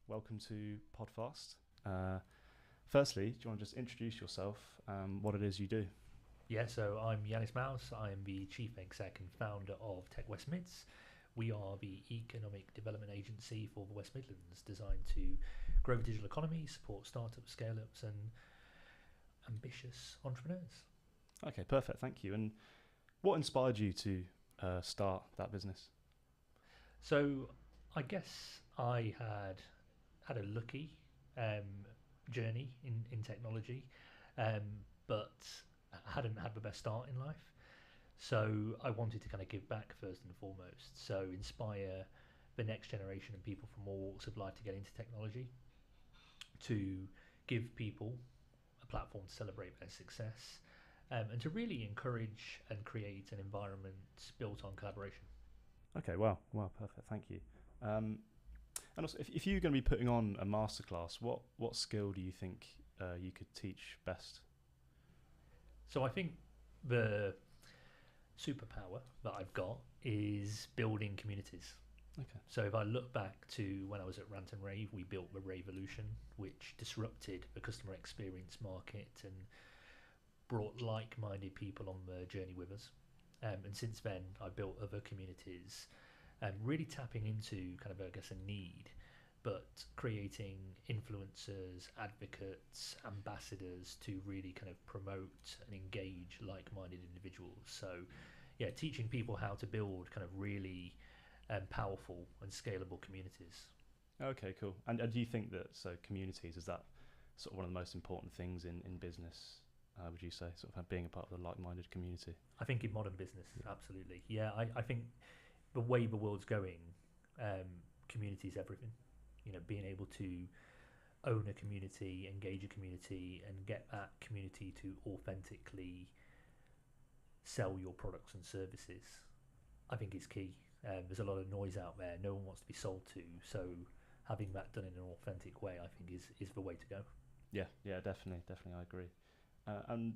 welcome to Podfast. Firstly, do you want to just introduce yourself, what it is you do? Yeah, so I'm Yiannis Maos. I'm the Chief Exec and founder of Tech West Mids. We are the economic development agency for the West Midlands, designed to grow the digital economy, support startups, scale-ups and ambitious entrepreneurs. Okay, perfect, thank you. And what inspired you to start that business? So I guess I had a lucky journey in technology, but hadn't had the best start in life. So I wanted to kind of give back first and foremost. So inspire the next generation and people from all walks of life to get into technology, to give people a platform to celebrate their success, and to really encourage and create an environment built on collaboration. Okay, wow, perfect, thank you. And also, if you're going to be putting on a masterclass, what skill do you think you could teach best? So I think the superpower that I've got is building communities. Okay. So if I look back to when I was at Rant and Rave, we built the Raveolution, which disrupted the customer experience market and brought like-minded people on the journey with us. And since then, I built other communities, really tapping into kind of, I guess, a need, but creating influencers, advocates, ambassadors to really kind of promote and engage like-minded individuals. So, yeah, teaching people how to build kind of really powerful and scalable communities. Okay, cool. And do you think that communities, is that sort of one of the most important things in business? Would you say sort of being a part of the like-minded community? I think in modern business, absolutely. Yeah, I think the way the world's going, community is everything. You know, being able to own a community, engage a community, and get that community to authentically sell your products and services, I think is key. There's a lot of noise out there. No one wants to be sold to. So having that done in an authentic way, I think is the way to go. Yeah, definitely, I agree. And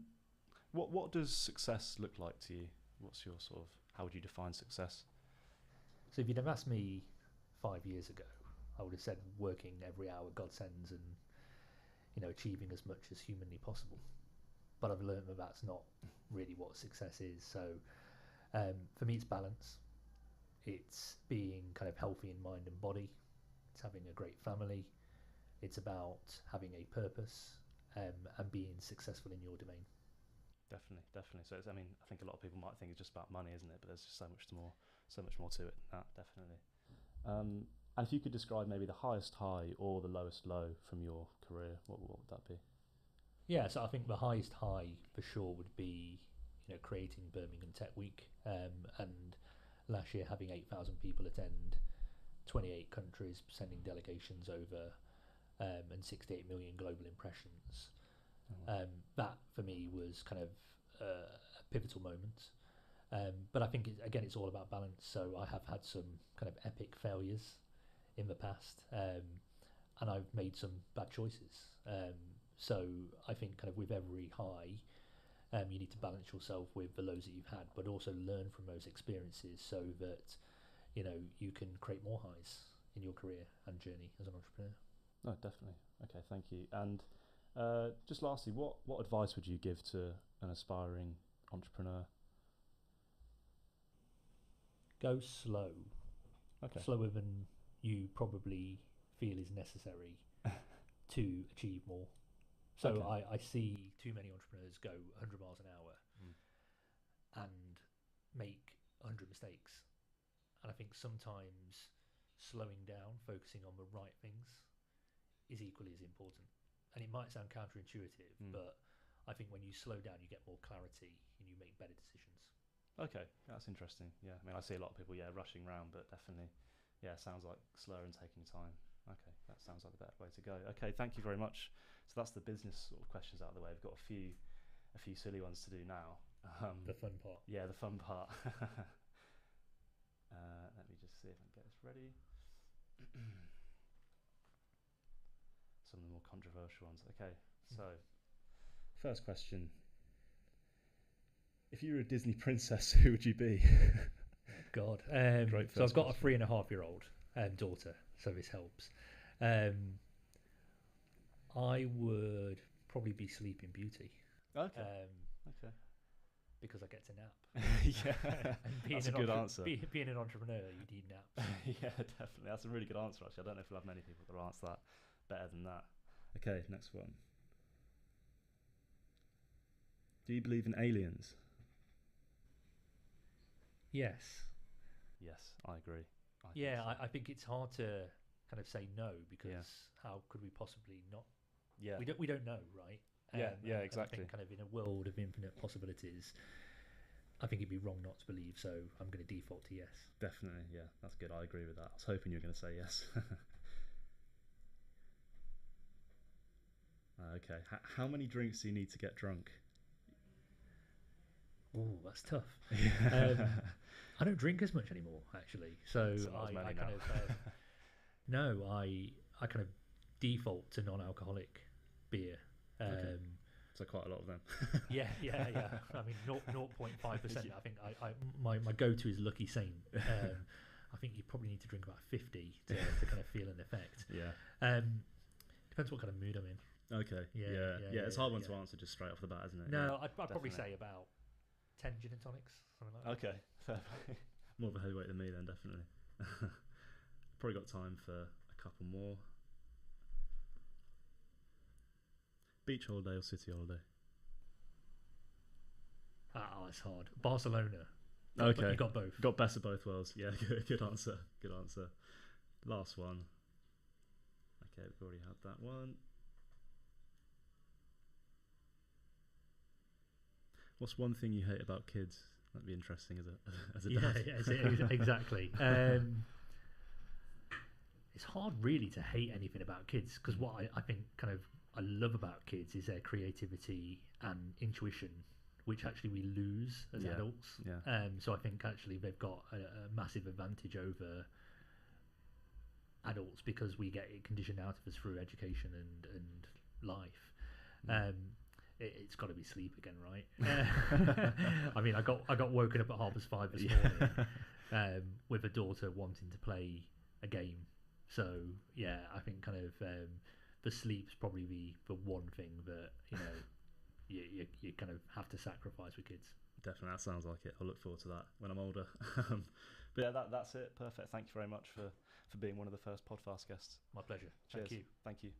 what does success look like to you? What's your how would you define success? So if you'd have asked me 5 years ago, I would have said working every hour God sends and, achieving as much as humanly possible. But I've learned that that's not really what success is. So for me, it's balance. It's being kind of healthy in mind and body. It's having a great family. It's about having a purpose, and being successful in your domain. Definitely. So I think a lot of people might think it's just about money, isn't it? But there's just so much more to it than that, definitely. And if you could describe maybe the highest high or the lowest low from your career, what would that be? Yeah, so I think the highest high for sure would be, creating Birmingham Tech Week, and last year having 8,000 people attend, 28 countries sending delegations over, and 68 million global impressions. That for me was kind of a pivotal moment. But I think it's all about balance. So I have had some kind of epic failures in the past, and I've made some bad choices. So I think kind of with every high, you need to balance yourself with the lows that you've had, but also learn from those experiences so that you can create more highs in your career and journey as an entrepreneur. No, definitely. Okay, thank you. And just lastly, what advice would you give to an aspiring entrepreneur? Go slow. Okay. Slower than you probably feel is necessary to achieve more. So okay. I see too many entrepreneurs go 100 miles an hour and make 100 mistakes. And I think sometimes slowing down, focusing on the right things is equally as important. And it might sound counterintuitive, but I think when you slow down, you get more clarity and you make better decisions. Okay, that's interesting. Yeah, I mean, I see a lot of people, rushing around, but definitely, sounds like slower and taking time. Okay, that sounds like the better way to go. Okay, thank you very much. So that's the business sort of questions out of the way. We've got a few silly ones to do now. The fun part. Yeah, the fun part. Let me just see if I can get this ready. Some of the more controversial ones. Okay, so first question. If you were a Disney princess, who would you be? God. Great so I've got question. a 3.5-year-old daughter, so this helps. I would probably be Sleeping Beauty. Okay. Okay. Because I get to nap. Yeah, that's a good answer. Being an entrepreneur, you need naps. Yeah, definitely. That's a really good answer, actually. I don't know if we'll have many people that will answer that better than that. Okay, next one. Do you believe in aliens? Yes. Yes, I agree. I think it's hard to kind of say no, because how could we possibly not? Yeah. We don't know, right? Exactly. I think kind of in a world of infinite possibilities, I think it'd be wrong not to believe, so I'm going to default to yes. Definitely, yeah, that's good. I agree with that. I was hoping you were going to say yes. Okay, how many drinks do you need to get drunk? Oh, that's tough. I don't drink as much anymore, actually. So I kind of default to non-alcoholic beer. Okay. So quite a lot of them. yeah. I mean, 0.5%. I think my go-to is Lucky Saint. I think you probably need to drink about 50 to kind of feel an effect. Yeah. Depends what kind of mood I'm in. Okay. Yeah. It's a hard one to answer just straight off the bat, isn't it? No, I'd probably say about 10 gin and tonics, something like that. Okay. Fair play. More of a heavyweight than me then, definitely. Probably got time for a couple more. Beach holiday or city holiday? Oh, it's hard. Barcelona. Okay. You got both. Got best of both worlds. Yeah, good answer. Good answer. Last one. Okay, we've already had that one. What's one thing you hate about kids? That'd be interesting as a dad. Yeah, exactly. It's hard really to hate anything about kids, because what I think kind of I love about kids is their creativity and intuition, which actually we lose as adults. Yeah. So I think actually they've got a massive advantage over adults, because we get it conditioned out of us through education and life. It's got to be sleep again, right? I mean, I got woken up at 5:30 this morning with a daughter wanting to play a game. So yeah, I think kind of the sleep's probably the one thing that you kind of have to sacrifice with kids. Definitely, that sounds like it. I'll look forward to that when I'm older. But yeah, that's it. Perfect. Thank you very much for being one of the first podcast guests. My pleasure. Cheers. Thank you. Thank you.